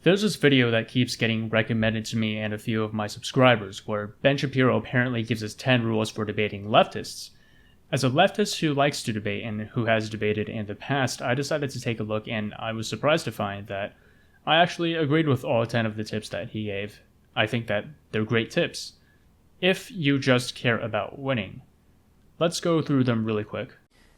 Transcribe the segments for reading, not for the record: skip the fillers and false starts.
There's this video that keeps getting recommended to me and a few of my subscribers where Ben Shapiro apparently gives us 10 rules for debating leftists. As a leftist who likes to debate and who has debated in the past, I decided to take a look, and I was surprised to find that I actually agreed with all 10 of the tips that he gave. I think that they're great tips, if you just care about winning. Let's go through them really quick.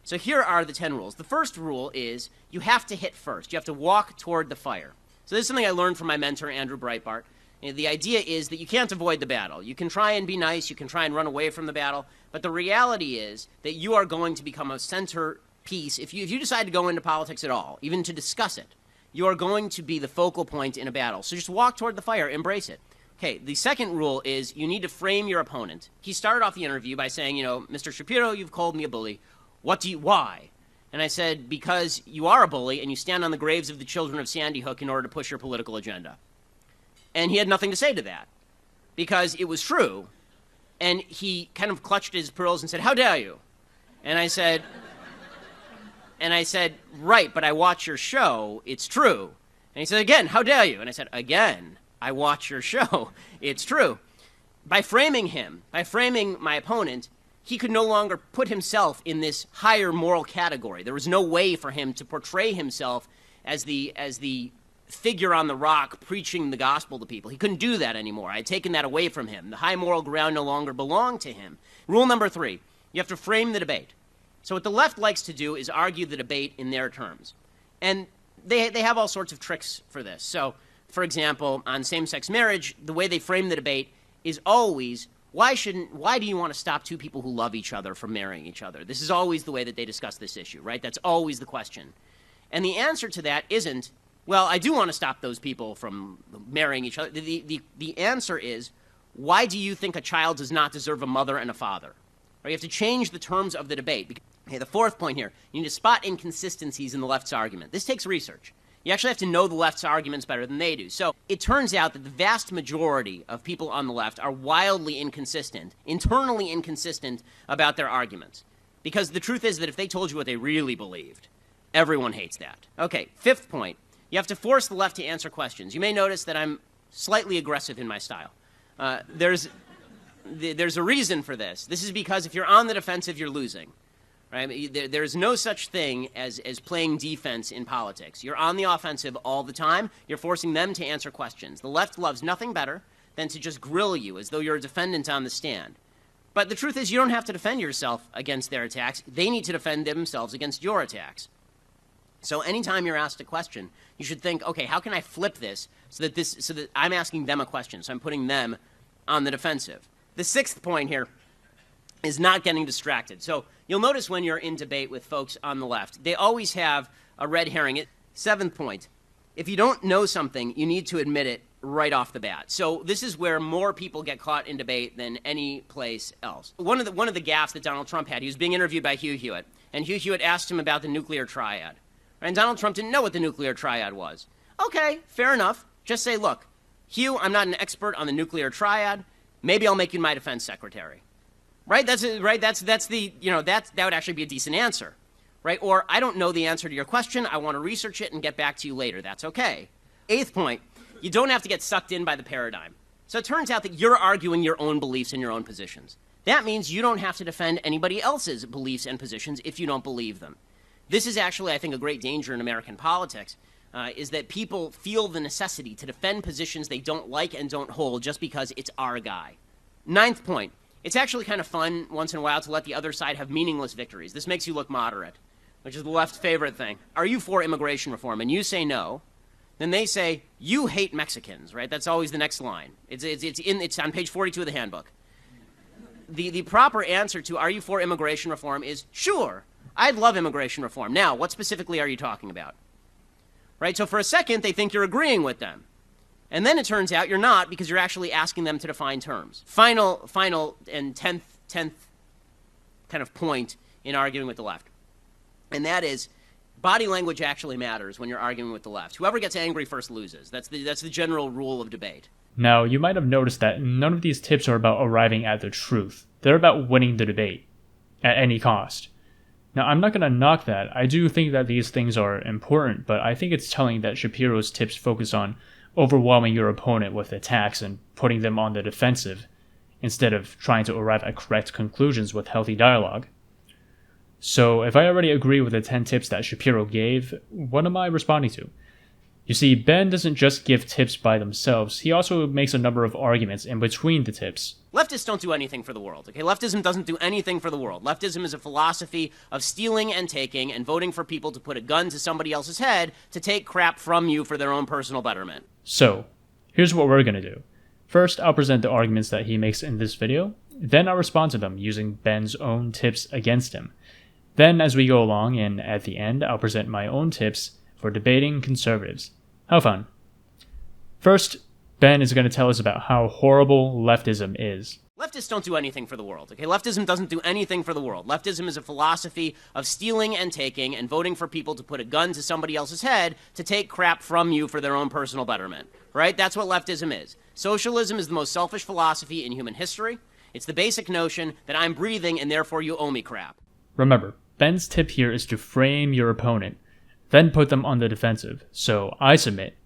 So here are the 10 rules. The first rule is you have to hit first. You have to walk toward the fire. So this is something I learned from my mentor, Andrew Breitbart. And the idea is that you can't avoid the battle. You can try and be nice, you can try and run away from the battle, but the reality is that you are going to become a centerpiece. If you decide to go into politics at all, even to discuss it, you are going to be the focal point in a battle. So just walk toward the fire, embrace it. Okay, the second rule is you need to frame your opponent. He started off the interview by saying, Mr. Shapiro, you've called me a bully. Why? And I said, because you are a bully and you stand on the graves of the children of Sandy Hook in order to push your political agenda. And he had nothing to say to that because it was true. And he kind of clutched his pearls and said, how dare you? And I said, right, but I watch your show. It's true. And he said, again, how dare you? And I said, again, I watch your show. It's true. By framing my opponent, he could no longer put himself in this higher moral category. There was no way for him to portray himself as the figure on the rock preaching the gospel to people. He couldn't do that anymore. I had taken that away from him. The high moral ground no longer belonged to him. Rule number 3, you have to frame the debate. So what the left likes to do is argue the debate in their terms. And they have all sorts of tricks for this. So, for example, on same-sex marriage, the way they frame the debate is always, why do you want to stop two people who love each other from marrying each other? This is always the way that they discuss this issue, right? That's always the question. And the answer to that isn't, well, I do want to stop those people from marrying each other. The answer is, why do you think a child does not deserve a mother and a father? Right? You have to change the terms of the debate. Okay, the fourth point here, you need to spot inconsistencies in the left's argument. This takes research. You actually have to know the left's arguments better than they do. So it turns out that the vast majority of people on the left are wildly inconsistent, internally inconsistent about their arguments. Because the truth is that if they told you what they really believed, everyone hates that. Okay, fifth point, you have to force the left to answer questions. You may notice that I'm slightly aggressive in my style. There's a reason for this. This is because if you're on the defensive, you're losing. Right? There's no such thing as playing defense in politics. You're on the offensive all the time. You're forcing them to answer questions. The left loves nothing better than to just grill you as though you're a defendant on the stand. But the truth is you don't have to defend yourself against their attacks. They need to defend themselves against your attacks. So anytime you're asked a question, you should think, okay, how can I flip this so that I'm asking them a question, so I'm putting them on the defensive. The sixth point here is not getting distracted. So you'll notice when you're in debate with folks on the left, they always have a red herring. Seventh point, if you don't know something, you need to admit it right off the bat. So this is where more people get caught in debate than any place else. One of the gaffes that Donald Trump had, he was being interviewed by Hugh Hewitt, and Hugh Hewitt asked him about the nuclear triad. And Donald Trump didn't know what the nuclear triad was. Okay, fair enough. Just say, look, Hugh, I'm not an expert on the nuclear triad. Maybe I'll make you my defense secretary. Right? That would actually be a decent answer. Right? Or, I don't know the answer to your question. I want to research it and get back to you later. That's okay. Eighth point, you don't have to get sucked in by the paradigm. So it turns out that you're arguing your own beliefs and your own positions. That means you don't have to defend anybody else's beliefs and positions if you don't believe them. This is actually, I think, a great danger in American politics, is that people feel the necessity to defend positions they don't like and don't hold just because it's our guy. Ninth point, it's actually kind of fun once in a while to let the other side have meaningless victories. This makes you look moderate, which is the left's favorite thing. Are you for immigration reform? And you say no. Then they say, you hate Mexicans, right? That's always the next line. It's on page 42 of the handbook. The proper answer to are you for immigration reform is sure. I'd love immigration reform. Now, what specifically are you talking about? Right? So for a second, they think you're agreeing with them. And then it turns out you're not because you're actually asking them to define terms. Final and tenth kind of point in arguing with the left. And that is body language actually matters when you're arguing with the left. Whoever gets angry first loses. That's the general rule of debate. Now, you might have noticed that none of these tips are about arriving at the truth. They're about winning the debate at any cost. Now, I'm not going to knock that. I do think that these things are important, but I think it's telling that Shapiro's tips focus on overwhelming your opponent with attacks and putting them on the defensive, instead of trying to arrive at correct conclusions with healthy dialogue. So, if I already agree with the 10 tips that Shapiro gave, what am I responding to? You see, Ben doesn't just give tips by themselves, he also makes a number of arguments in between the tips. Leftists don't do anything for the world, okay? Leftism doesn't do anything for the world. Leftism is a philosophy of stealing and taking and voting for people to put a gun to somebody else's head to take crap from you for their own personal betterment. So, here's what we're gonna do. First, I'll present the arguments that he makes in this video, then I'll respond to them using Ben's own tips against him. Then, as we go along, and at the end, I'll present my own tips for debating conservatives. How fun. First, Ben is going to tell us about how horrible leftism is. Leftists don't do anything for the world, okay? Leftism doesn't do anything for the world. Leftism is a philosophy of stealing and taking and voting for people to put a gun to somebody else's head to take crap from you for their own personal betterment, right? That's what leftism is. Socialism is the most selfish philosophy in human history. It's the basic notion that I'm breathing and therefore you owe me crap. Remember, Ben's tip here is to frame your opponent, then put them on the defensive. So I submit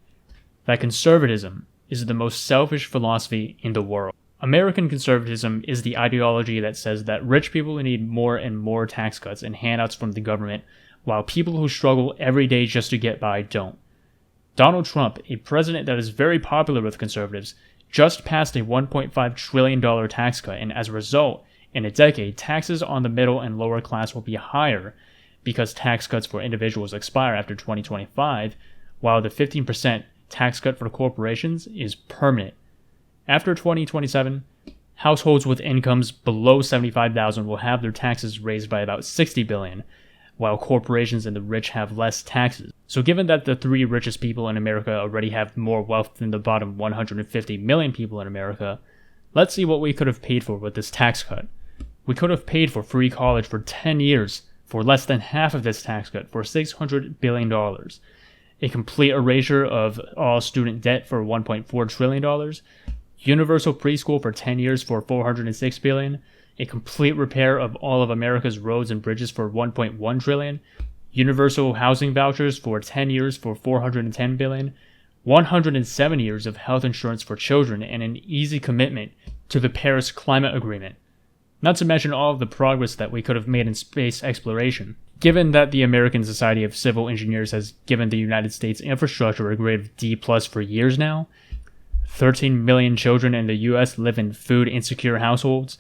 that conservatism is the most selfish philosophy in the world. American conservatism is the ideology that says that rich people need more and more tax cuts and handouts from the government, while people who struggle every day just to get by don't. Donald Trump, a president that is very popular with conservatives, just passed a $1.5 trillion tax cut, and as a result, in a decade, taxes on the middle and lower class will be higher because tax cuts for individuals expire after 2025, while the 15% tax cut for corporations is permanent. After 2027, households with incomes below $75,000 will have their taxes raised by about $60 billion, while corporations and the rich have less taxes. So given that the 3 richest people in America already have more wealth than the bottom 150 million people in America, let's see what we could have paid for with this tax cut. We could have paid for free college for 10 years for less than half of this tax cut for $600 billion. A complete erasure of all student debt for $1.4 trillion. Universal preschool for 10 years for $406 billion. A complete repair of all of America's roads and bridges for $1.1 trillion. Universal housing vouchers for 10 years for $410 billion. 107 years of health insurance for children, and an easy commitment to the Paris Climate Agreement. Not to mention all of the progress that we could have made in space exploration. Given that the American Society of Civil Engineers has given the United States infrastructure a grade of D+ for years now, 13 million children in the US live in food insecure households,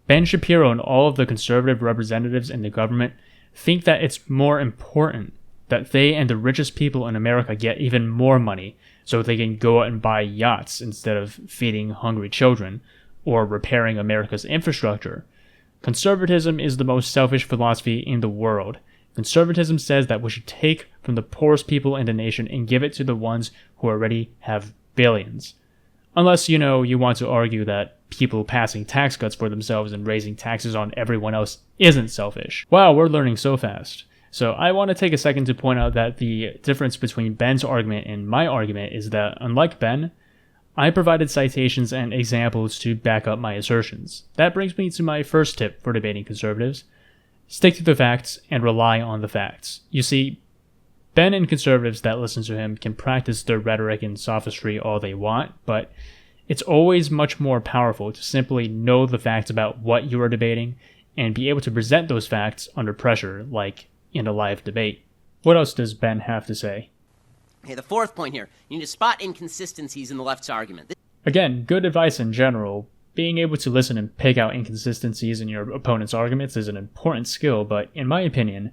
Ben Shapiro and all of the conservative representatives in the government think that it's more important that they and the richest people in America get even more money so they can go out and buy yachts instead of feeding hungry children or repairing America's infrastructure. Conservatism is the most selfish philosophy in the world. Conservatism says that we should take from the poorest people in the nation and give it to the ones who already have billions. Unless, you want to argue that people passing tax cuts for themselves and raising taxes on everyone else isn't selfish. Wow, we're learning so fast. So I want to take a second to point out that the difference between Ben's argument and my argument is that, unlike Ben, I provided citations and examples to back up my assertions. That brings me to my first tip for debating conservatives. Stick to the facts and rely on the facts. You see, Ben and conservatives that listen to him can practice their rhetoric and sophistry all they want, but it's always much more powerful to simply know the facts about what you are debating and be able to present those facts under pressure, like in a live debate. What else does Ben have to say? Okay, the fourth point here. You need to spot inconsistencies in the left's argument. Again, good advice in general. Being able to listen and pick out inconsistencies in your opponent's arguments is an important skill, but in my opinion,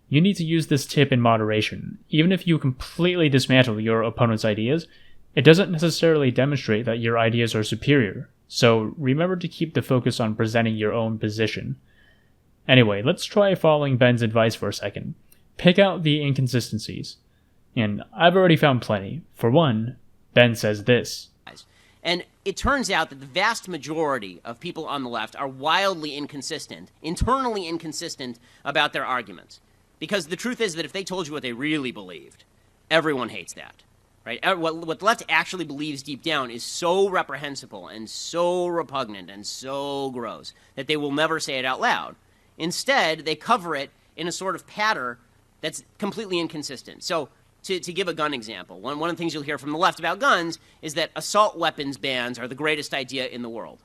you need to use this tip in moderation. Even if you completely dismantle your opponent's ideas, it doesn't necessarily demonstrate that your ideas are superior. So remember to keep the focus on presenting your own position. Anyway, let's try following Ben's advice for a second. Pick out the inconsistencies. And I've already found plenty. For one, Ben says this. And it turns out that the vast majority of people on the left are wildly inconsistent, internally inconsistent about their arguments. Because the truth is that if they told you what they really believed, everyone hates that. Right? What the left actually believes deep down is so reprehensible and so repugnant and so gross that they will never say it out loud. Instead, they cover it in a sort of patter that's completely inconsistent. So To give a gun example, one of the things you'll hear from the left about guns is that assault weapons bans are the greatest idea in the world,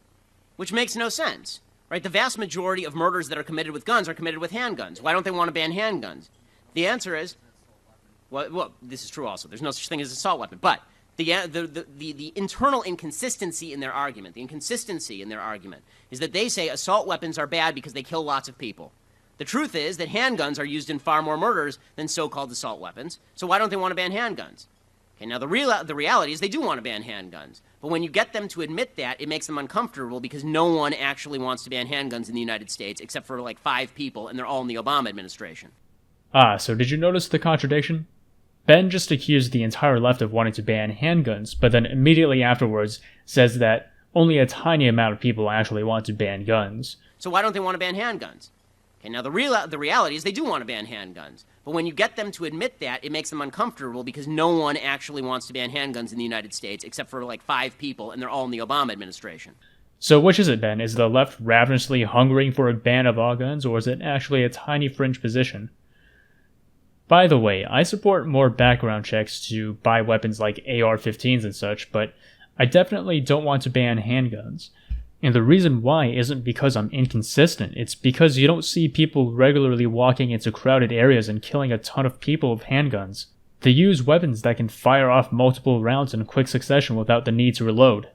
which makes no sense, right? The vast majority of murders that are committed with guns are committed with handguns. Why don't they want to ban handguns? The answer is, well, this is true also. There's no such thing as an assault weapon, but the internal inconsistency in their argument, is that they say assault weapons are bad because they kill lots of people. The truth is that handguns are used in far more murders than so-called assault weapons, so why don't they want to ban handguns? Okay, now the reality is they do want to ban handguns, but when you get them to admit that, it makes them uncomfortable because no one actually wants to ban handguns in the United States except for like 5 people, and they're all in the Obama administration. So did you notice the contradiction? Ben just accused the entire left of wanting to ban handguns, but then immediately afterwards says that only a tiny amount of people actually want to ban guns. So why don't they want to ban handguns? Okay, now the reality is they do want to ban handguns, but when you get them to admit that, it makes them uncomfortable because no one actually wants to ban handguns in the United States except for like 5 people, and they're all in the Obama administration. So which is it, Ben? Is the left ravenously hungering for a ban of all guns, or is it actually a tiny fringe position? By the way, I support more background checks to buy weapons like AR-15s and such, but I definitely don't want to ban handguns. And the reason why isn't because I'm inconsistent, it's because you don't see people regularly walking into crowded areas and killing a ton of people with handguns. They use weapons that can fire off multiple rounds in quick succession without the need to reload.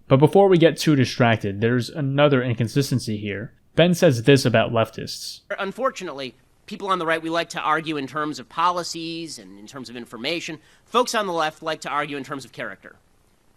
But before we get too distracted, there's another inconsistency here. Ben says this about leftists. Unfortunately, people on the right, we like to argue in terms of policies and in terms of information. Folks on the left like to argue in terms of character.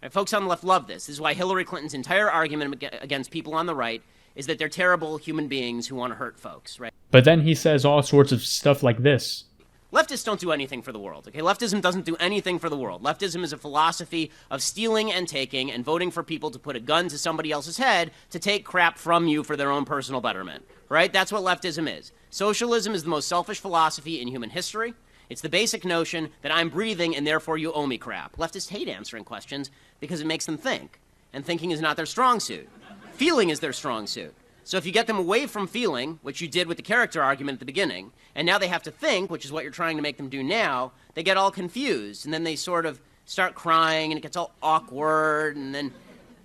Right? Folks on the left love this. This is why Hillary Clinton's entire argument against people on the right is that they're terrible human beings who want to hurt folks, right? But then he says all sorts of stuff like this. Leftists don't do anything for the world, okay? Leftism doesn't do anything for the world. Leftism is a philosophy of stealing and taking and voting for people to put a gun to somebody else's head to take crap from you for their own personal betterment, right? That's what leftism is. Socialism is the most selfish philosophy in human history. It's the basic notion that I'm breathing and therefore you owe me crap. Leftists hate answering questions because it makes them think, and thinking is not their strong suit. Feeling is their strong suit. So if you get them away from feeling, which you did with the character argument at the beginning, and now they have to think, which is what you're trying to make them do now, they get all confused, and then they sort of start crying, and it gets all awkward, and then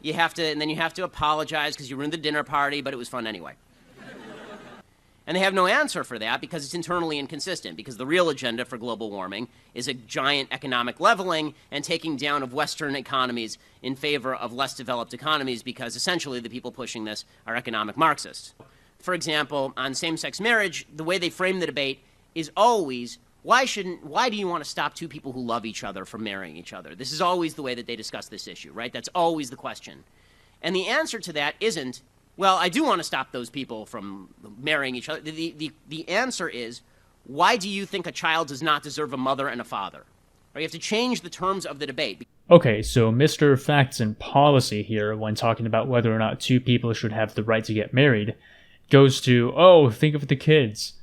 you have to apologize because you ruined the dinner party, but it was fun anyway. And they have no answer for that because it's internally inconsistent, because the real agenda for global warming is a giant economic leveling and taking down of Western economies in favor of less developed economies, because essentially the people pushing this are economic Marxists. For example, on same-sex marriage, the way they frame the debate is always, why do you want to stop 2 people who love each other from marrying each other? This is always the way that they discuss this issue, right? That's always the question. And the answer to that isn't, well, I do want to stop those people from marrying each other. The answer is, why do you think a child does not deserve a mother and a father? Or you have to change the terms of the debate. Okay, so Mr. Facts and Policy here, when talking about whether or not 2 people should have the right to get married, goes to, oh, think of the kids.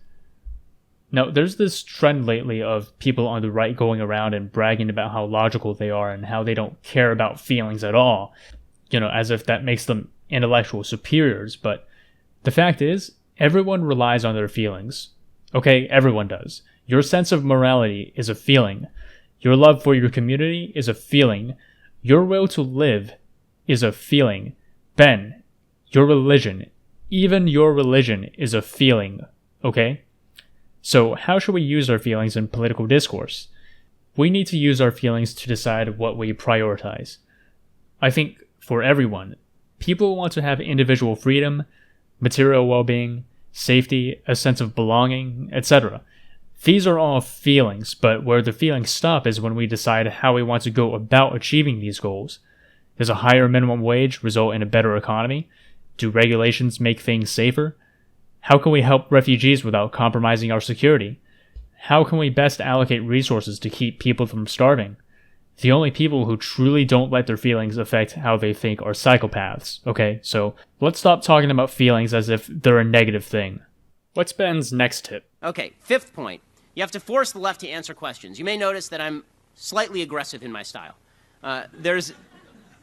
Now, there's this trend lately of people on the right going around and bragging about how logical they are and how they don't care about feelings at all. As if that makes them intellectual superiors, but the fact is, everyone relies on their feelings. Okay, everyone does. Your sense of morality is a feeling. Your love for your community is a feeling. Your will to live is a feeling. Ben, your religion, even your religion is a feeling, okay? So how should we use our feelings in political discourse? We need to use our feelings to decide what we prioritize. I think for everyone, people want to have individual freedom, material well-being, safety, a sense of belonging, etc. These are all feelings, but where the feelings stop is when we decide how we want to go about achieving these goals. Does a higher minimum wage result in a better economy? Do regulations make things safer? How can we help refugees without compromising our security? How can we best allocate resources to keep people from starving? The only people who truly don't let their feelings affect how they think are psychopaths, okay? So let's stop talking about feelings as if they're a negative thing. What's Ben's next tip? Okay, 5th point. You have to force the left to answer questions. You may notice that I'm slightly aggressive in my style. There's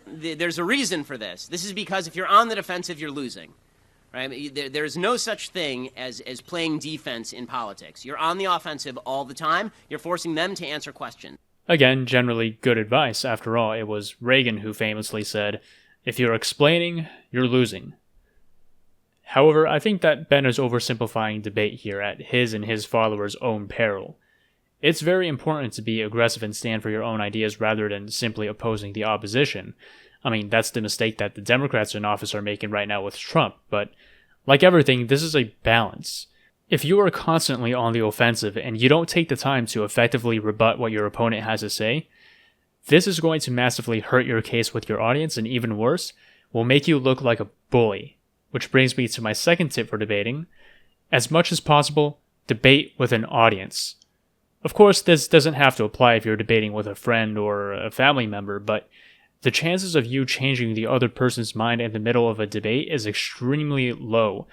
a reason for this. This is because if you're on the defensive, you're losing. Right? I mean, there's no such thing as playing defense in politics. You're on the offensive all the time. You're forcing them to answer questions. Again, generally good advice. After all, it was Reagan who famously said, "If you're explaining, you're losing." However, I think that Ben is oversimplifying debate here at his and his followers' own peril. It's very important to be aggressive and stand for your own ideas rather than simply opposing the opposition. I mean, that's the mistake that the Democrats in office are making right now with Trump, but like everything, this is a balance. If you are constantly on the offensive and you don't take the time to effectively rebut what your opponent has to say, this is going to massively hurt your case with your audience, and even worse, will make you look like a bully. Which brings me to my second tip for debating. As much as possible, debate with an audience. Of course, this doesn't have to apply if you're debating with a friend or a family member, but the chances of you changing the other person's mind in the middle of a debate is extremely low.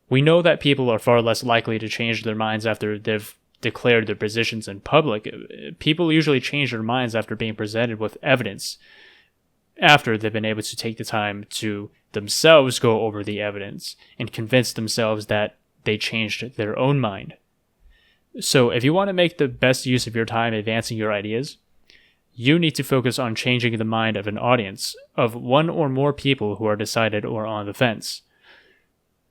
We know that people are far less likely to change their minds after they've declared their positions in public. People usually change their minds after being presented with evidence, after they've been able to take the time to themselves go over the evidence and convince themselves that they changed their own mind. So if you want to make the best use of your time advancing your ideas, you need to focus on changing the mind of an audience of one or more people who are decided or on the fence.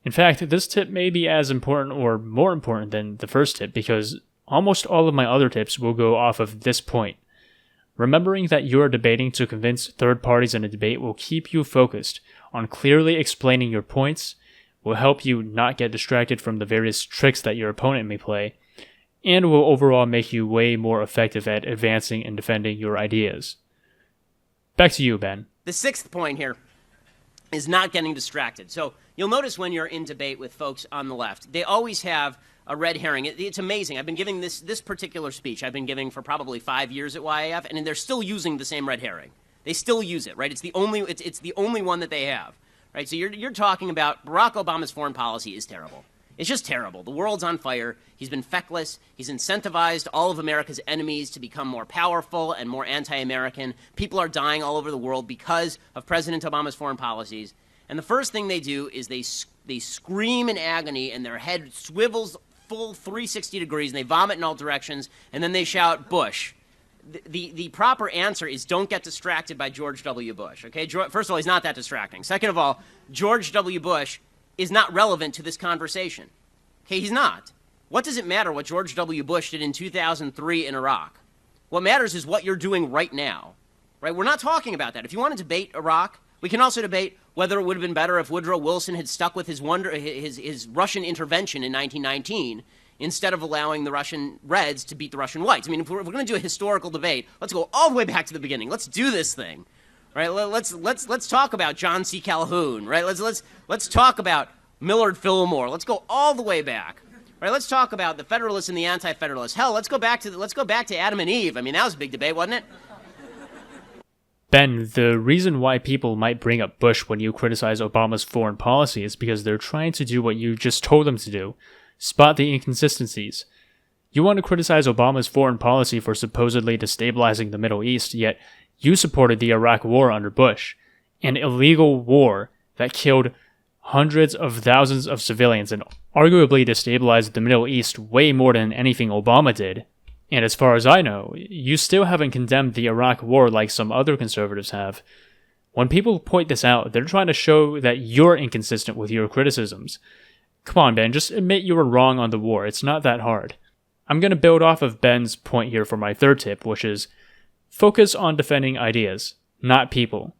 In fact, this tip may be as important or more important than the first tip because almost all of my other tips will go off of this point. Remembering that you are debating to convince third parties in a debate will keep you focused on clearly explaining your points, will help you not get distracted from the various tricks that your opponent may play, and will overall make you way more effective at advancing and defending your ideas. Back to you, Ben. The sixth point here is not getting distracted. So you'll notice when you're in debate with folks on the left, they always have a red herring. It's amazing. I've been giving this particular speech, I've been giving for probably 5 years at YAF, and they're still using the same red herring. They still use it, right? It's the only one that they have, right? So you're talking about Barack Obama's foreign policy is terrible. It's just terrible. The world's on fire. He's been feckless. He's incentivized all of America's enemies to become more powerful and more anti-American. People are dying all over the world because of President Obama's foreign policies. And the first thing they do is they scream in agony and their head swivels full 360 degrees and they vomit in all directions and then they shout, Bush. The proper answer is don't get distracted by George W. Bush, okay? First of all, he's not that distracting. Second of all, George W. Bush is not relevant to this conversation. Okay, he's not. What does it matter what George W. Bush did in 2003 in Iraq? What matters is what you're doing right now, right? We're not talking about that. If you want to debate Iraq, we can also debate whether it would have been better if Woodrow Wilson had stuck with his Russian intervention in 1919 instead of allowing the Russian Reds to beat the Russian Whites. I mean, if we're going to do a historical debate, let's go all the way back to the beginning. Let's do this thing. Right, let's talk about John C. Calhoun. Right, let's talk about Millard Fillmore. Let's go all the way back. Right, let's talk about the Federalists and the Anti-Federalists. Hell, let's go back to Adam and Eve. I mean, that was a big debate, wasn't it? Ben, the reason why people might bring up Bush when you criticize Obama's foreign policy is because they're trying to do what you just told them to do: spot the inconsistencies. You want to criticize Obama's foreign policy for supposedly destabilizing the Middle East, yet you supported the Iraq War under Bush, an illegal war that killed hundreds of thousands of civilians and arguably destabilized the Middle East way more than anything Obama did. And as far as I know, you still haven't condemned the Iraq War like some other conservatives have. When people point this out, they're trying to show that you're inconsistent with your criticisms. Come on, Ben, just admit you were wrong on the war. It's not that hard. I'm going to build off of Ben's point here for my third tip, which is focus on defending ideas, not people.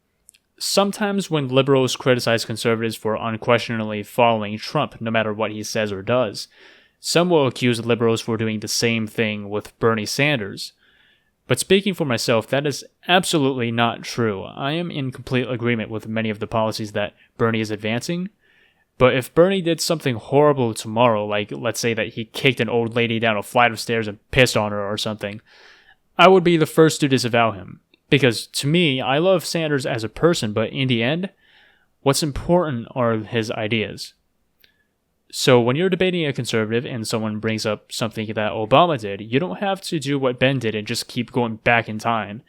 Sometimes when liberals criticize conservatives for unquestionably following Trump, no matter what he says or does, some will accuse liberals for doing the same thing with Bernie Sanders. But speaking for myself, that is absolutely not true. I am in complete agreement with many of the policies that Bernie is advancing. But if Bernie did something horrible tomorrow, like let's say that he kicked an old lady down a flight of stairs and pissed on her or something, I would be the first to disavow him. Because to me, I love Sanders as a person, but in the end, what's important are his ideas. So when you're debating a conservative and someone brings up something that Obama did, you don't have to do what Ben did and just keep going back in time.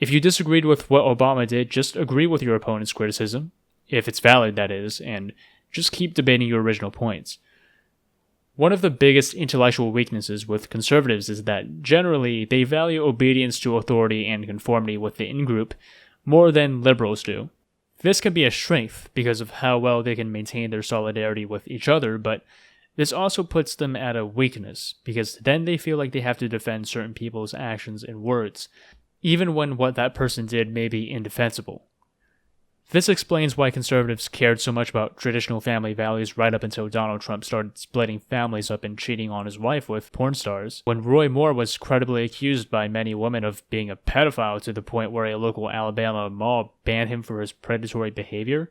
If you disagreed with what Obama did, just agree with your opponent's criticism, if it's valid, that is, and Just keep debating your original points. One of the biggest intellectual weaknesses with conservatives is that generally they value obedience to authority and conformity with the in-group more than liberals do. This can be a strength because of how well they can maintain their solidarity with each other, but this also puts them at a weakness because then they feel like they have to defend certain people's actions and words, even when what that person did may be indefensible. This explains why conservatives cared so much about traditional family values right up until Donald Trump started splitting families up and cheating on his wife with porn stars. When Roy Moore was credibly accused by many women of being a pedophile to the point where a local Alabama mall banned him for his predatory behavior,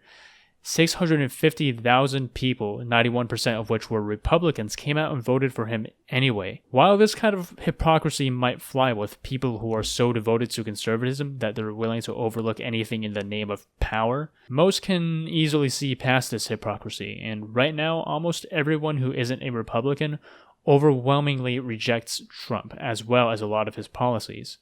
650,000 people, 91% of which were Republicans, came out and voted for him anyway. While this kind of hypocrisy might fly with people who are so devoted to conservatism that they're willing to overlook anything in the name of power, most can easily see past this hypocrisy, and right now, almost everyone who isn't a Republican overwhelmingly rejects Trump, as well as a lot of his policies.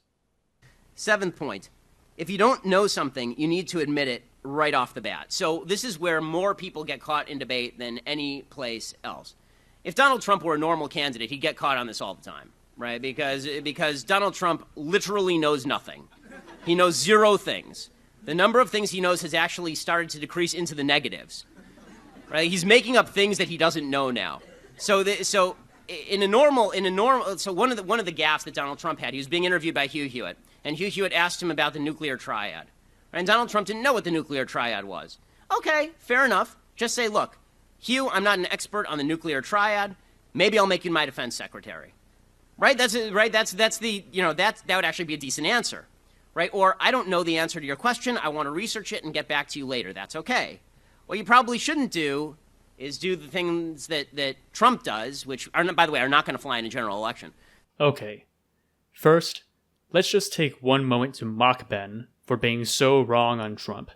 7th point. If you don't know something, you need to admit it right off the bat. So this is where more people get caught in debate than any place else. If Donald Trump were a normal candidate, he'd get caught on this all the time, right? Because Donald Trump literally knows nothing. He knows 0 things. The number of things he knows has actually started to decrease into the negatives, right? He's making up things that he doesn't know now. So one of the gaffes that Donald Trump had, he was being interviewed by Hugh Hewitt, and Hugh Hewitt asked him about the nuclear triad. And Donald Trump didn't know what the nuclear triad was. Okay, fair enough. Just say, look, Hugh, I'm not an expert on the nuclear triad. Maybe I'll make you my defense secretary. Right? That would actually be a decent answer. Right? Or, I don't know the answer to your question. I want to research it and get back to you later. That's okay. What you probably shouldn't do is do the things that Trump does, which, by the way, are not going to fly in a general election. Okay. First, let's just take one moment to mock Ben for being so wrong on Trump.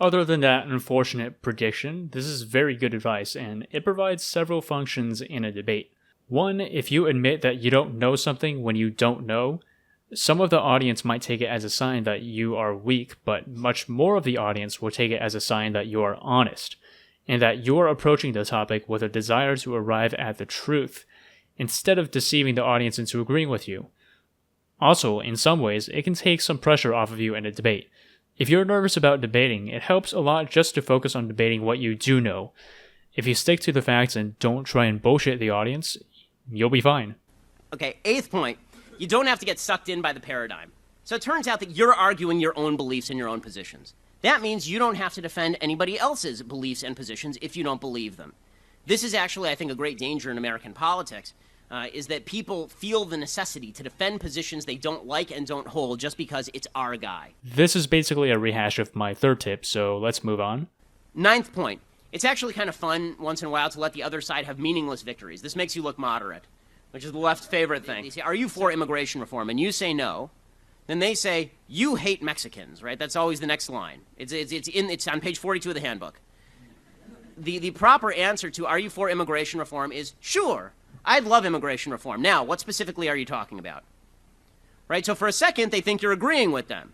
Other than that unfortunate prediction, this is very good advice, and it provides several functions in a debate. One, if you admit that you don't know something when you don't know, some of the audience might take it as a sign that you are weak, but much more of the audience will take it as a sign that you are honest, and that you're approaching the topic with a desire to arrive at the truth, instead of deceiving the audience into agreeing with you. Also, in some ways, it can take some pressure off of you in a debate. If you're nervous about debating, it helps a lot just to focus on debating what you do know. If you stick to the facts and don't try and bullshit the audience, you'll be fine. Okay, 8th point. You don't have to get sucked in by the paradigm. So it turns out that you're arguing your own beliefs and your own positions. That means you don't have to defend anybody else's beliefs and positions if you don't believe them. This is actually, I think, a great danger in American politics. Is that people feel the necessity to defend positions they don't like and don't hold just because it's our guy. This is basically a rehash of my 3rd tip, so let's move on. 9th point. It's actually kind of fun once in a while to let the other side have meaningless victories. This makes you look moderate, which is the left's favorite thing. They say, are you for immigration reform? And you say no. Then they say, you hate Mexicans, right? That's always the next line. It's on page 42 of the handbook. The proper answer to are you for immigration reform is sure. I'd love immigration reform. Now, what specifically are you talking about? Right? So for a second, they think you're agreeing with them.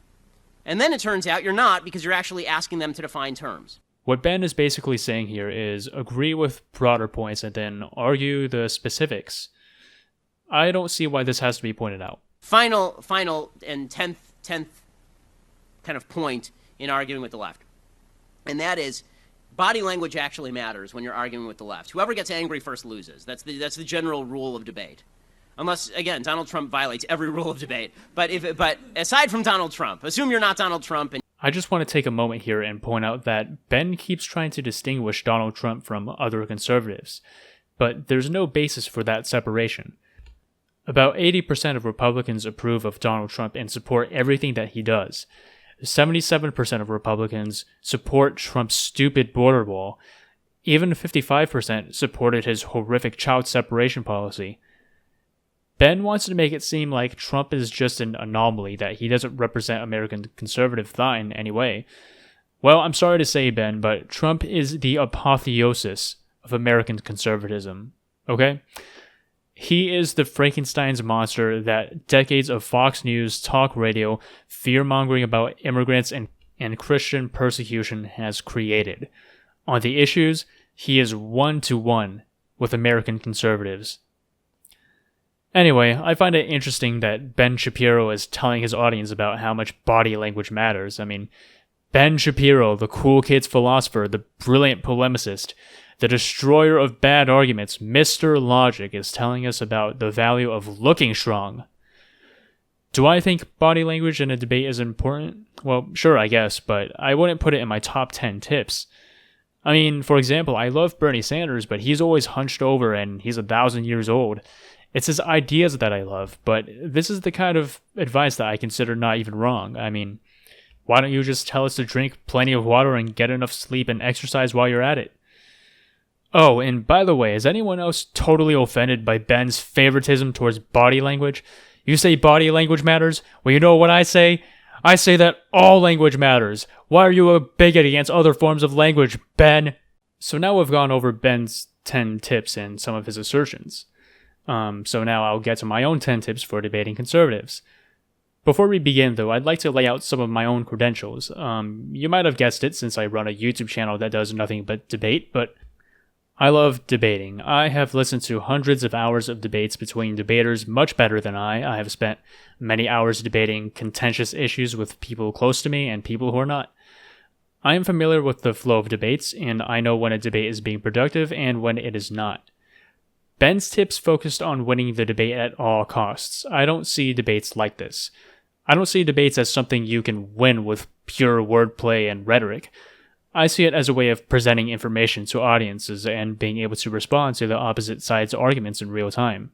And then it turns out you're not because you're actually asking them to define terms. What Ben is basically saying here is agree with broader points and then argue the specifics. I don't see why this has to be pointed out. Final and 10th kind of point in arguing with the left. And that is body language actually matters when you're arguing with the left. Whoever gets angry first loses. That's the general rule of debate. Unless, again, Donald Trump violates every rule of debate. But aside from Donald Trump, assume you're not Donald Trump. I just want to take a moment here and point out that Ben keeps trying to distinguish Donald Trump from other conservatives. But there's no basis for that separation. About 80% of Republicans approve of Donald Trump and support everything that he does. 77% of Republicans support Trump's stupid border wall. Even 55% supported his horrific child separation policy. Ben wants to make it seem like Trump is just an anomaly, that he doesn't represent American conservative thought in any way. Well, I'm sorry to say, Ben, but Trump is the apotheosis of American conservatism, okay? He is the Frankenstein's monster that decades of Fox News, talk radio, fear-mongering about immigrants and Christian persecution has created. On the issues, he is 1-to-1 with American conservatives. Anyway, I find it interesting that Ben Shapiro is telling his audience about how much body language matters. I mean, Ben Shapiro, the cool kids philosopher, the brilliant polemicist, the destroyer of bad arguments, Mr. Logic, is telling us about the value of looking strong. Do I think body language in a debate is important? Well, sure, I guess, but I wouldn't put it in my top 10 tips. I mean, for example, I love Bernie Sanders, but he's always hunched over and he's 1,000 years old. It's his ideas that I love, but this is the kind of advice that I consider not even wrong. I mean, why don't you just tell us to drink plenty of water and get enough sleep and exercise while you're at it? Oh, and by the way, is anyone else totally offended by Ben's favoritism towards body language? You say body language matters? Well, you know what I say? I say that all language matters. Why are you a bigot against other forms of language, Ben? So now we've gone over Ben's 10 tips and some of his assertions. So now I'll get to my own 10 tips for debating conservatives. Before we begin, though, I'd like to lay out some of my own credentials. You might have guessed it since I run a YouTube channel that does nothing but debate, but I love debating. I have listened to hundreds of hours of debates between debaters much better than I. I have spent many hours debating contentious issues with people close to me and people who are not. I am familiar with the flow of debates, and I know when a debate is being productive and when it is not. Ben's tips focused on winning the debate at all costs. I don't see debates like this. I don't see debates as something you can win with pure wordplay and rhetoric. I see it as a way of presenting information to audiences and being able to respond to the opposite side's arguments in real time.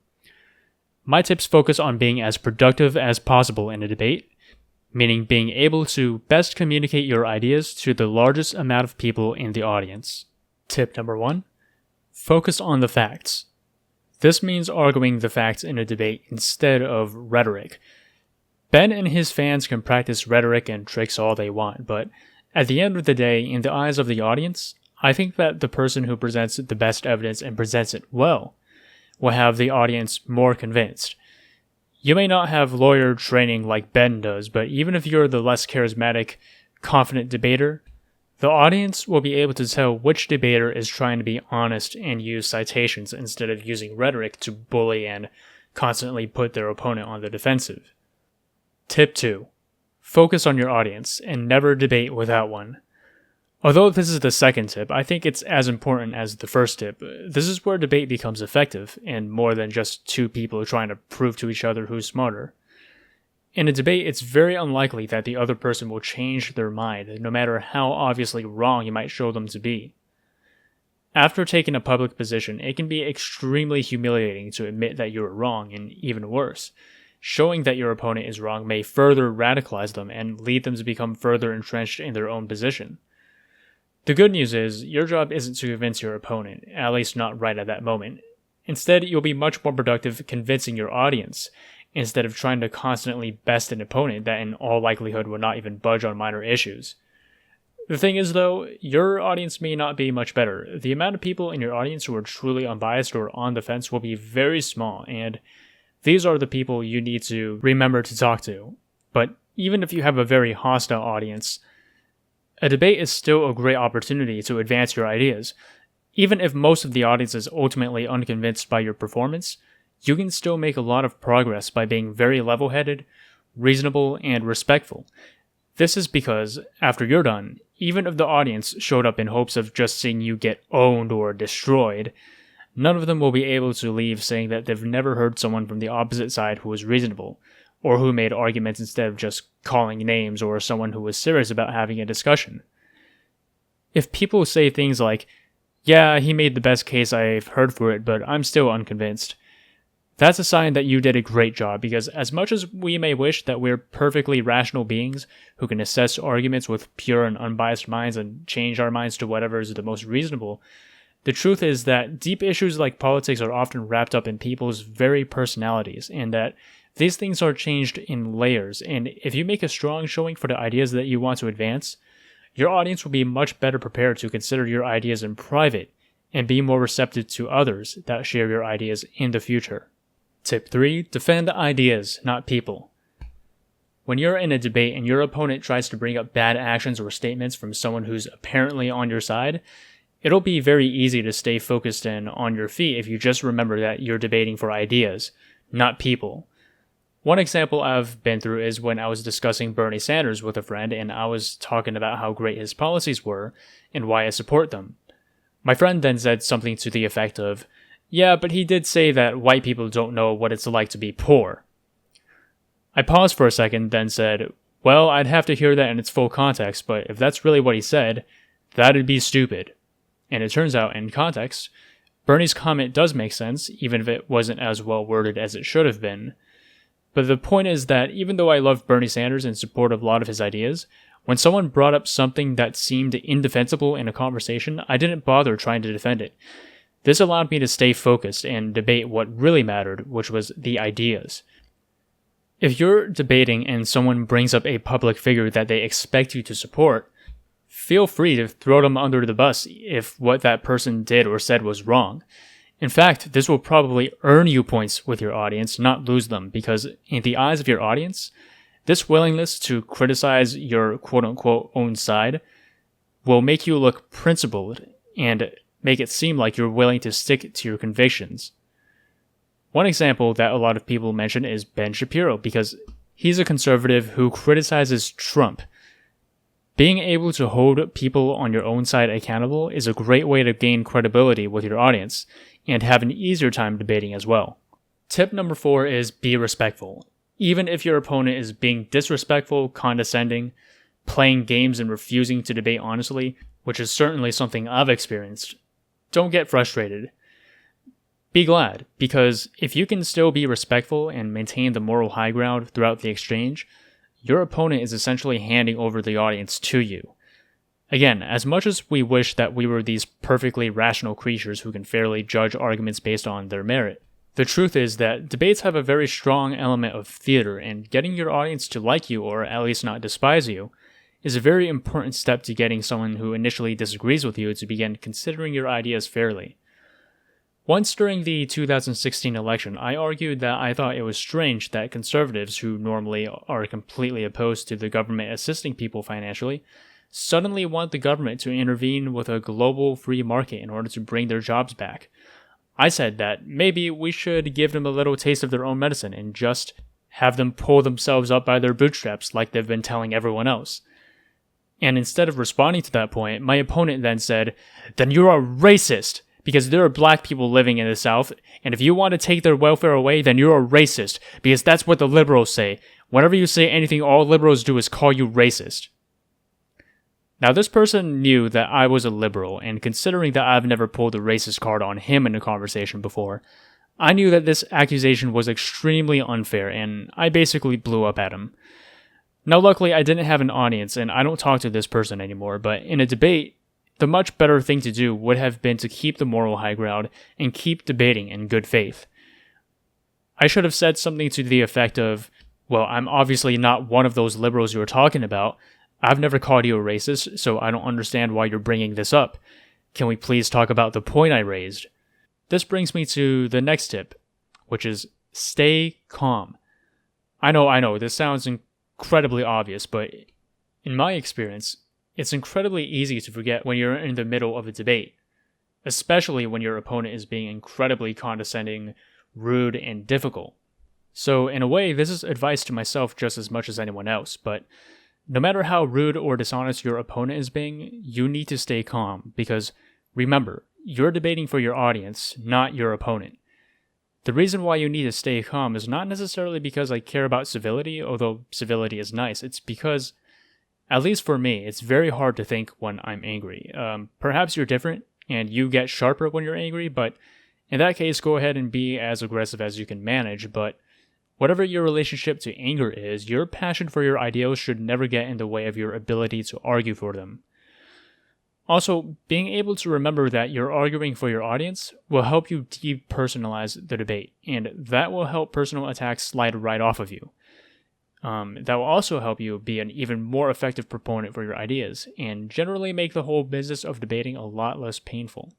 My tips focus on being as productive as possible in a debate, meaning being able to best communicate your ideas to the largest amount of people in the audience. Tip number 1. Focus on the facts. This means arguing the facts in a debate instead of rhetoric. Ben and his fans can practice rhetoric and tricks all they want, but at the end of the day, in the eyes of the audience, I think that the person who presents the best evidence and presents it well will have the audience more convinced. You may not have lawyer training like Ben does, but even if you're the less charismatic, confident debater, the audience will be able to tell which debater is trying to be honest and use citations instead of using rhetoric to bully and constantly put their opponent on the defensive. Tip 2. Focus on your audience and never debate without one. Although this is the second tip, I think it's as important as the first tip. This is where debate becomes effective and more than just two people trying to prove to each other who's smarter. In a debate, it's very unlikely that the other person will change their mind, no matter how obviously wrong you might show them to be. After taking a public position, it can be extremely humiliating to admit that you were wrong, and even worse, showing that your opponent is wrong may further radicalize them and lead them to become further entrenched in their own position. The good news is, your job isn't to convince your opponent, at least not right at that moment. Instead, you'll be much more productive convincing your audience, instead of trying to constantly best an opponent that in all likelihood will not even budge on minor issues. The thing is though, your audience may not be much better. The amount of people in your audience who are truly unbiased or on the fence will be very small, and these are the people you need to remember to talk to. But even if you have a very hostile audience, a debate is still a great opportunity to advance your ideas. Even if most of the audience is ultimately unconvinced by your performance, you can still make a lot of progress by being very level-headed, reasonable, and respectful. This is because, after you're done, even if the audience showed up in hopes of just seeing you get owned or destroyed, none of them will be able to leave saying that they've never heard someone from the opposite side who was reasonable, or who made arguments instead of just calling names, or someone who was serious about having a discussion. If people say things like, "Yeah, he made the best case I've heard for it, but I'm still unconvinced," that's a sign that you did a great job, because as much as we may wish that we're perfectly rational beings who can assess arguments with pure and unbiased minds and change our minds to whatever is the most reasonable, the truth is that deep issues like politics are often wrapped up in people's very personalities, and that these things are changed in layers, and if you make a strong showing for the ideas that you want to advance, your audience will be much better prepared to consider your ideas in private and be more receptive to others that share your ideas in the future. Tip 3. Defend ideas, not people. When you're in a debate and your opponent tries to bring up bad actions or statements from someone who's apparently on your side, It'll be very easy to stay focused and on your feet if you just remember that you're debating for ideas, not people. One example I've been through is when I was discussing Bernie Sanders with a friend and I was talking about how great his policies were and why I support them. My friend then said something to the effect of, "Yeah, but he did say that white people don't know what it's like to be poor." I paused for a second, then said, "Well, I'd have to hear that in its full context, but if that's really what he said, that'd be stupid." And it turns out, in context, Bernie's comment does make sense, even if it wasn't as well worded as it should have been. But the point is that even though I love Bernie Sanders and support a lot of his ideas, when someone brought up something that seemed indefensible in a conversation, I didn't bother trying to defend it. This allowed me to stay focused and debate what really mattered, which was the ideas. If you're debating and someone brings up a public figure that they expect you to support, feel free to throw them under the bus if what that person did or said was wrong. In fact, this will probably earn you points with your audience, not lose them, because in the eyes of your audience, this willingness to criticize your quote-unquote own side will make you look principled and make it seem like you're willing to stick to your convictions. One example that a lot of people mention is Ben Shapiro, because he's a conservative who criticizes Trump. Being able to hold people on your own side accountable is a great way to gain credibility with your audience and have an easier time debating as well. Tip number 4 is be respectful. Even if your opponent is being disrespectful, condescending, playing games and refusing to debate honestly, which is certainly something I've experienced, don't get frustrated. Be glad, because if you can still be respectful and maintain the moral high ground throughout the exchange, your opponent is essentially handing over the audience to you. Again, as much as we wish that we were these perfectly rational creatures who can fairly judge arguments based on their merit, the truth is that debates have a very strong element of theater, and getting your audience to like you, or at least not despise you, is a very important step to getting someone who initially disagrees with you to begin considering your ideas fairly. Once during the 2016 election, I argued that I thought it was strange that conservatives, who normally are completely opposed to the government assisting people financially, suddenly want the government to intervene with a global free market in order to bring their jobs back. I said that maybe we should give them a little taste of their own medicine and just have them pull themselves up by their bootstraps like they've been telling everyone else. And instead of responding to that point, my opponent then said, "Then you're a racist! Because there are black people living in the South, and if you want to take their welfare away, then you're a racist, because that's what the liberals say. Whenever you say anything, all liberals do is call you racist." Now, this person knew that I was a liberal, and considering that I've never pulled the racist card on him in a conversation before, I knew that this accusation was extremely unfair, and I basically blew up at him. Now, luckily, I didn't have an audience, and I don't talk to this person anymore, but in a debate, the much better thing to do would have been to keep the moral high ground and keep debating in good faith. I should have said something to the effect of, "Well, I'm obviously not one of those liberals you were talking about. I've never called you a racist, so I don't understand why you're bringing this up. Can we please talk about the point I raised?" This brings me to the next tip, which is stay calm. I know, this sounds incredibly obvious, but in my experience, it's incredibly easy to forget when you're in the middle of a debate, especially when your opponent is being incredibly condescending, rude, and difficult. So in a way, this is advice to myself just as much as anyone else, but no matter how rude or dishonest your opponent is being, you need to stay calm, because remember, you're debating for your audience, not your opponent. The reason why you need to stay calm is not necessarily because I care about civility, although civility is nice. It's because, at least for me, it's very hard to think when I'm angry. Perhaps you're different, and you get sharper when you're angry, but in that case, go ahead and be as aggressive as you can manage, but whatever your relationship to anger is, your passion for your ideals should never get in the way of your ability to argue for them. Also, being able to remember that you're arguing for your audience will help you depersonalize the debate, and that will help personal attacks slide right off of you. That will also help you be an even more effective proponent for your ideas, and generally make the whole business of debating a lot less painful.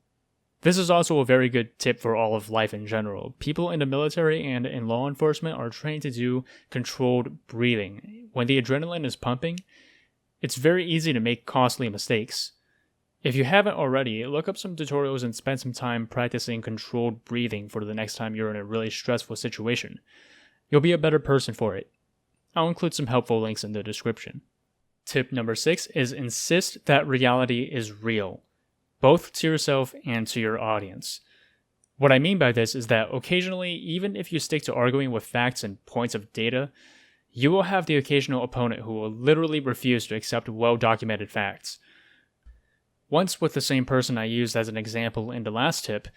This is also a very good tip for all of life in general. People in the military and in law enforcement are trained to do controlled breathing. When the adrenaline is pumping, it's very easy to make costly mistakes. If you haven't already, look up some tutorials and spend some time practicing controlled breathing for the next time you're in a really stressful situation. You'll be a better person for it. I'll include some helpful links in the description. Tip number 6 is insist that reality is real, both to yourself and to your audience. What I mean by this is that occasionally, even if you stick to arguing with facts and points of data, you will have the occasional opponent who will literally refuse to accept well-documented facts. Once with the same person I used as an example in the last tip,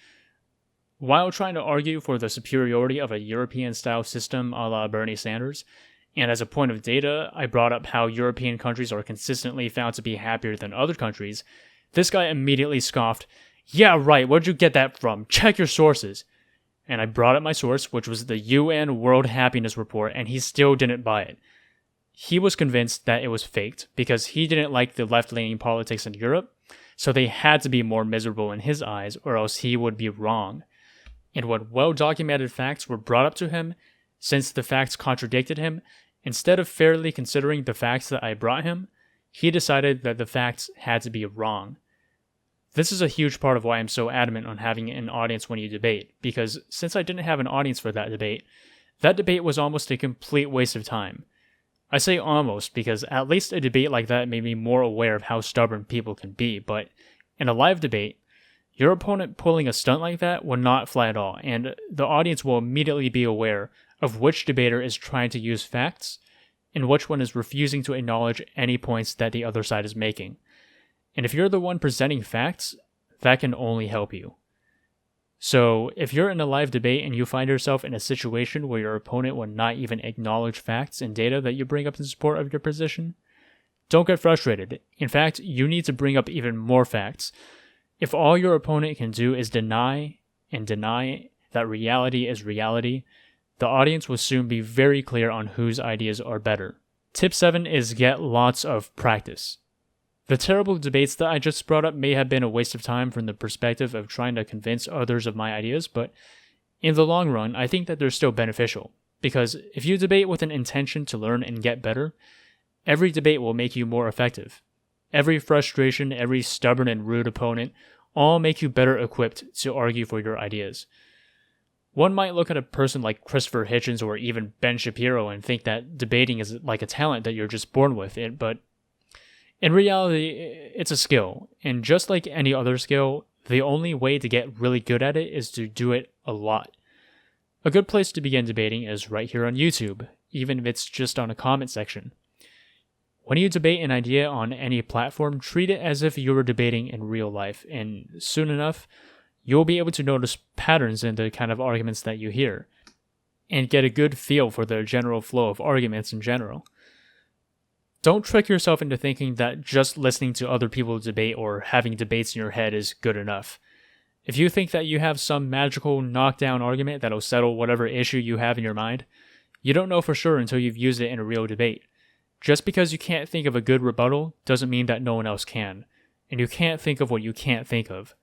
while trying to argue for the superiority of a European-style system a la Bernie Sanders, and as a point of data, I brought up how European countries are consistently found to be happier than other countries, this guy immediately scoffed, "Yeah, right, where'd you get that from? Check your sources." And I brought up my source, which was the UN World Happiness Report, and he still didn't buy it. He was convinced that it was faked because he didn't like the left-leaning politics in Europe, so they had to be more miserable in his eyes or else he would be wrong. And when well-documented facts were brought up to him, since the facts contradicted him, instead of fairly considering the facts that I brought him, he decided that the facts had to be wrong. This is a huge part of why I'm so adamant on having an audience when you debate, because since I didn't have an audience for that debate was almost a complete waste of time. I say almost because at least a debate like that made me more aware of how stubborn people can be, but in a live debate, your opponent pulling a stunt like that will not fly at all, and the audience will immediately be aware of which debater is trying to use facts and which one is refusing to acknowledge any points that the other side is making. And if you're the one presenting facts, that can only help you. So, if you're in a live debate and you find yourself in a situation where your opponent will not even acknowledge facts and data that you bring up in support of your position, don't get frustrated. In fact, you need to bring up even more facts. If all your opponent can do is deny and deny that reality is reality, the audience will soon be very clear on whose ideas are better. Tip 7 is get lots of practice. The terrible debates that I just brought up may have been a waste of time from the perspective of trying to convince others of my ideas, but in the long run, I think that they're still beneficial. Because if you debate with an intention to learn and get better, every debate will make you more effective. Every frustration, every stubborn and rude opponent, all make you better equipped to argue for your ideas. One might look at a person like Christopher Hitchens or even Ben Shapiro and think that debating is like a talent that you're just born with, but in reality, it's a skill, and just like any other skill, the only way to get really good at it is to do it a lot. A good place to begin debating is right here on YouTube, even if it's just on a comment section. When you debate an idea on any platform, treat it as if you were debating in real life, and soon enough, you'll be able to notice patterns in the kind of arguments that you hear, and get a good feel for the general flow of arguments in general. Don't trick yourself into thinking that just listening to other people debate or having debates in your head is good enough. If you think that you have some magical knockdown argument that'll settle whatever issue you have in your mind, you don't know for sure until you've used it in a real debate. Just because you can't think of a good rebuttal doesn't mean that no one else can, and you can't think of what you can't think of.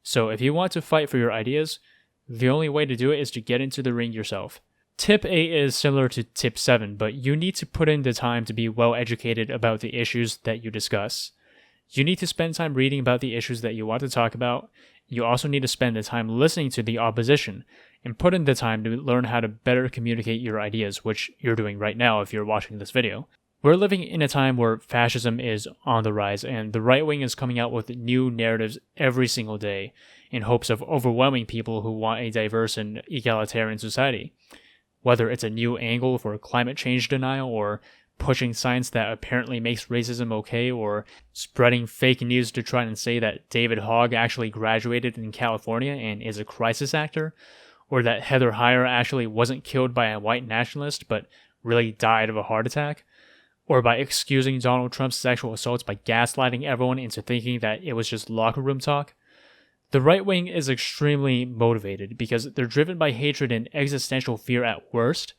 So if you want to fight for your ideas, the only way to do it is to get into the ring yourself. Tip 8 is similar to Tip 7, but you need to put in the time to be well educated about the issues that you discuss. You need to spend time reading about the issues that you want to talk about. You also need to spend the time listening to the opposition, and put in the time to learn how to better communicate your ideas, which you're doing right now if you're watching this video. We're living in a time where fascism is on the rise, and the right wing is coming out with new narratives every single day in hopes of overwhelming people who want a diverse and egalitarian society. Whether it's a new angle for climate change denial, or pushing science that apparently makes racism okay, or spreading fake news to try and say that David Hogg actually graduated in California and is a crisis actor, or that Heather Heyer actually wasn't killed by a white nationalist but really died of a heart attack, or by excusing Donald Trump's sexual assaults by gaslighting everyone into thinking that it was just locker room talk. The right wing is extremely motivated because they're driven by hatred and existential fear at worst,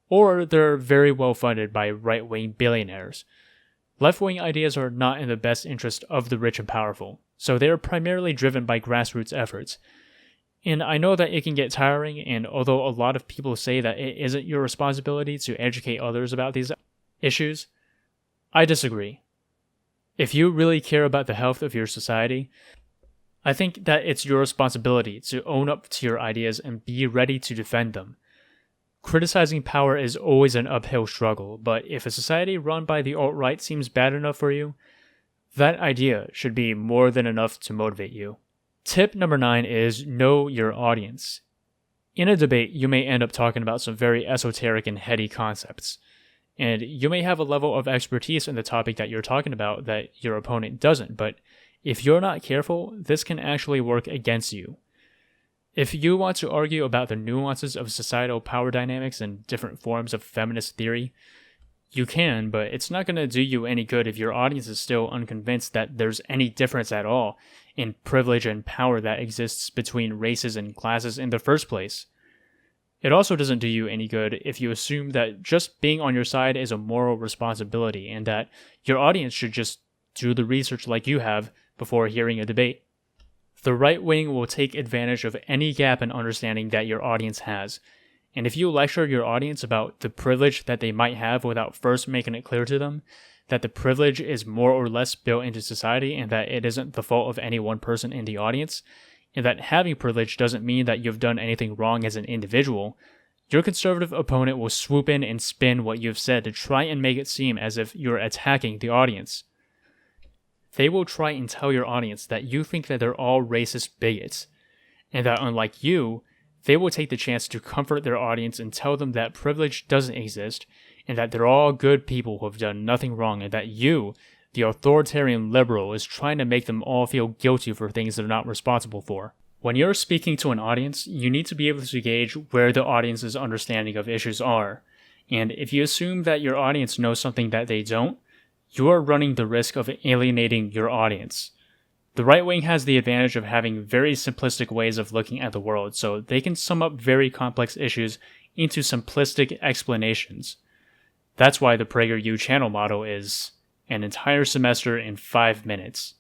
or they're very well funded by right-wing billionaires. Left-wing ideas are not in the best interest of the rich and powerful, so they are primarily driven by grassroots efforts. And I know that it can get tiring, and although a lot of people say that it isn't your responsibility to educate others about these issues, I disagree. If you really care about the health of your society, I think that it's your responsibility to own up to your ideas and be ready to defend them. Criticizing power is always an uphill struggle, but if a society run by the alt-right seems bad enough for you, that idea should be more than enough to motivate you. Tip number 9 is know your audience. In a debate, you may end up talking about some very esoteric and heady concepts, and you may have a level of expertise in the topic that you're talking about that your opponent doesn't, but if you're not careful, this can actually work against you. If you want to argue about the nuances of societal power dynamics and different forms of feminist theory, you can, but it's not going to do you any good if your audience is still unconvinced that there's any difference at all in privilege and power that exists between races and classes in the first place. It also doesn't do you any good if you assume that just being on your side is a moral responsibility and that your audience should just do the research like you have before hearing a debate. The right wing will take advantage of any gap in understanding that your audience has, and if you lecture your audience about the privilege that they might have without first making it clear to them that the privilege is more or less built into society and that it isn't the fault of any one person in the audience, and that having privilege doesn't mean that you've done anything wrong as an individual, your conservative opponent will swoop in and spin what you've said to try and make it seem as if you're attacking the audience. They will try and tell your audience that you think that they're all racist bigots, and that unlike you, they will take the chance to comfort their audience and tell them that privilege doesn't exist, and that they're all good people who have done nothing wrong, and that you, the authoritarian liberal, is trying to make them all feel guilty for things they're not responsible for. When you're speaking to an audience, you need to be able to gauge where the audience's understanding of issues are, and if you assume that your audience knows something that they don't, you are running the risk of alienating your audience. The right wing has the advantage of having very simplistic ways of looking at the world, so they can sum up very complex issues into simplistic explanations. That's why the PragerU channel motto is an entire semester in 5 minutes.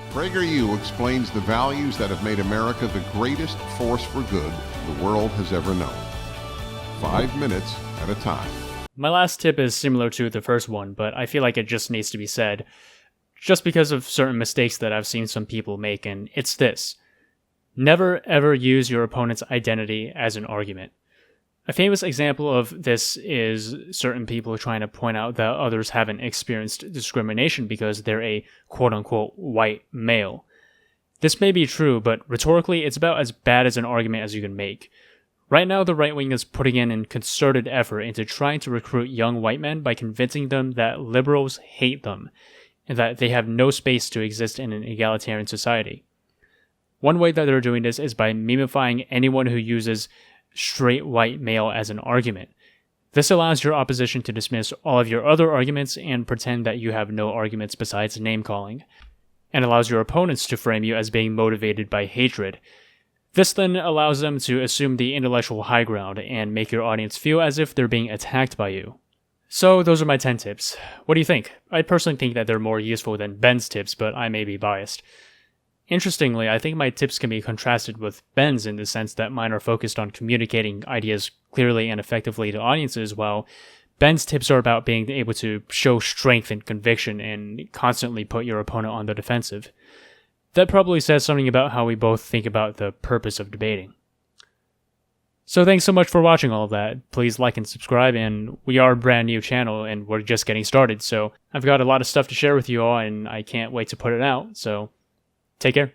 PragerU explains the values that have made America the greatest force for good the world has ever known. 5 minutes at a time. My last tip is similar to the first one, but I feel like it just needs to be said, just because of certain mistakes that I've seen some people make, and it's this. Never ever use your opponent's identity as an argument. A famous example of this is certain people trying to point out that others haven't experienced discrimination because they're a quote-unquote white male. This may be true, but rhetorically it's about as bad as an argument as you can make. Right now, the right wing is putting in a concerted effort into trying to recruit young white men by convincing them that liberals hate them, and that they have no space to exist in an egalitarian society. One way that they're doing this is by memifying anyone who uses straight white male as an argument. This allows your opposition to dismiss all of your other arguments and pretend that you have no arguments besides name-calling, and allows your opponents to frame you as being motivated by hatred. This then allows them to assume the intellectual high ground and make your audience feel as if they're being attacked by you. So those are my 10 tips. What do you think? I personally think that they're more useful than Ben's tips, but I may be biased. Interestingly, I think my tips can be contrasted with Ben's in the sense that mine are focused on communicating ideas clearly and effectively to audiences, while Ben's tips are about being able to show strength and conviction and constantly put your opponent on the defensive. That probably says something about how we both think about the purpose of debating. So thanks so much for watching all of that. Please like and subscribe, and we are a brand new channel and we're just getting started, so I've got a lot of stuff to share with you all and I can't wait to put it out, so take care.